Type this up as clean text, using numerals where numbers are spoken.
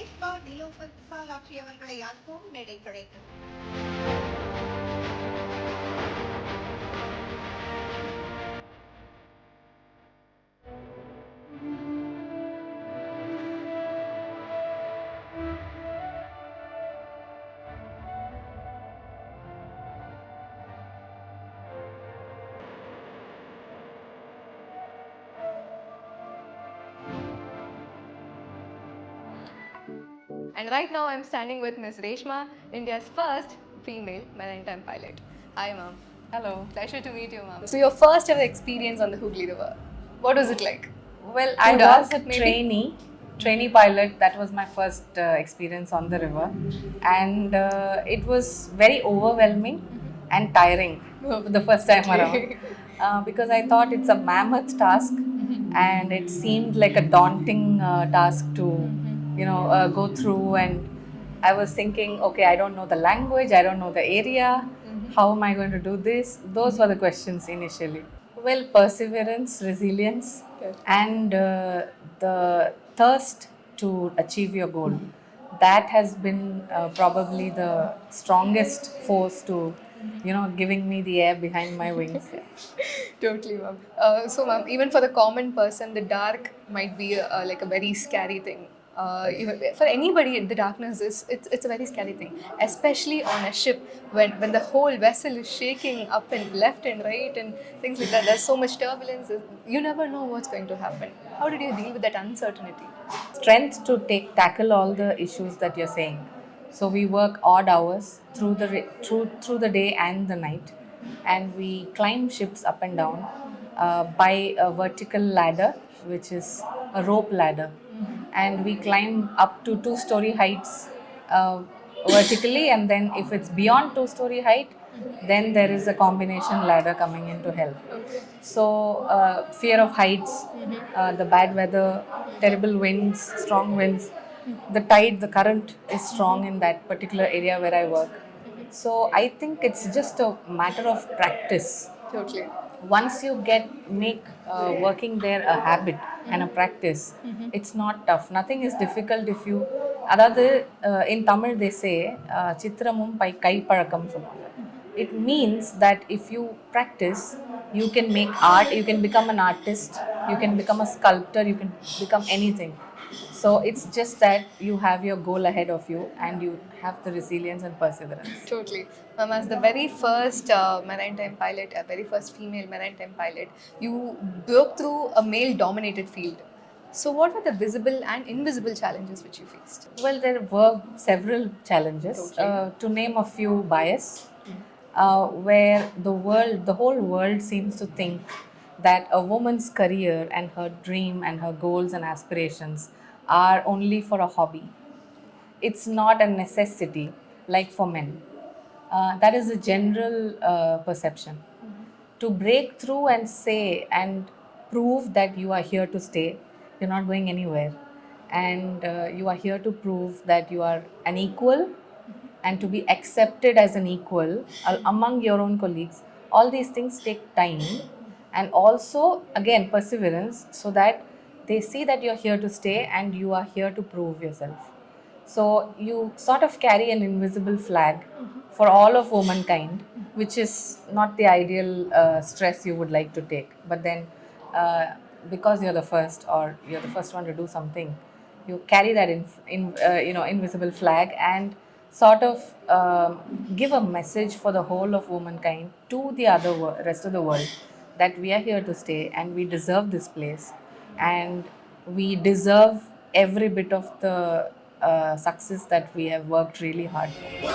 இப்போ நிலோஃபர் விசாலாட்சி அவர்களை அன்போடு மேடை கிடைக்கும். And right now I'm standing with Ms. Reshma, India's first female maritime pilot. Hi ma'am. Hello. Pleasure to meet you ma'am. So your first ever experience on the Hooghly River. What was it like? Well, Too I dark, was a maybe? trainee pilot. That was my first experience on the river, and it was very overwhelming and tiring the first time around because I thought it's a mammoth task, and it seemed like a daunting task to go through. And I was thinking, okay, I don't know the language, I don't know the area. How am I going to do this? Those were the questions initially. Well, perseverance, resilience, Good. and the thirst to achieve your goal. That has been probably the strongest force to, giving me the air behind my wings. Totally ma'am. So ma'am, even for the common person, the dark might be like a very scary thing. Even for anybody, the darkness is it's a very scary thing, especially on a ship when the whole vessel is shaking up and left and right and things like that. There's so much turbulence. You never know what's going to happen. How did you deal with that uncertainty? Strength to tackle all the issues that you're saying. So we work odd hours through the day and the night, and we climb ships up and down by a vertical ladder, which is a rope ladder, and we climb up to two-story heights vertically, and then if it's beyond two-story height, then there is a combination ladder coming in to help. So, fear of heights, the bad weather, terrible winds, strong winds, the tide, the current is strong in that particular area where I work. So, I think it's just a matter of practice. Totally. Once you make working there a habit and a practice, it's not tough. Nothing is difficult if you. அதாவது in Tamil they say சித்திரமும் கை பழக்கம் சொல்லுவாங்க. It means that if you practice, you can make art, you can become an artist, you can become a sculptor, you can become anything. So it's just that you have your goal ahead of you and you have the resilience and perseverance. Totally. Ma'am, as the very first maritime pilot, a very first female maritime pilot, you broke through a male dominated field. So, what were the visible and invisible challenges which you faced? Well, there were several challenges. Totally. To name a few, bias, where the whole world seems to think that a woman's career and her dream and her goals and aspirations are only for a hobby. It's not a necessity like for men. That is a general perception. To break through and say and prove that you are here to stay, you're not going anywhere, and you are here to prove that you are an equal and to be accepted as an equal among your own colleagues. All these things take time and also again perseverance, so that they see that you're here to stay and you are here to prove yourself. So you sort of carry an invisible flag for all of womankind, which is not the ideal stress you would like to take. But then, because you're the first, or you're the first one to do something, you carry that invisible flag and sort of give a message for the whole of womankind to the rest of the world that we are here to stay and we deserve this place and we deserve every bit of the success that we have worked really hard for.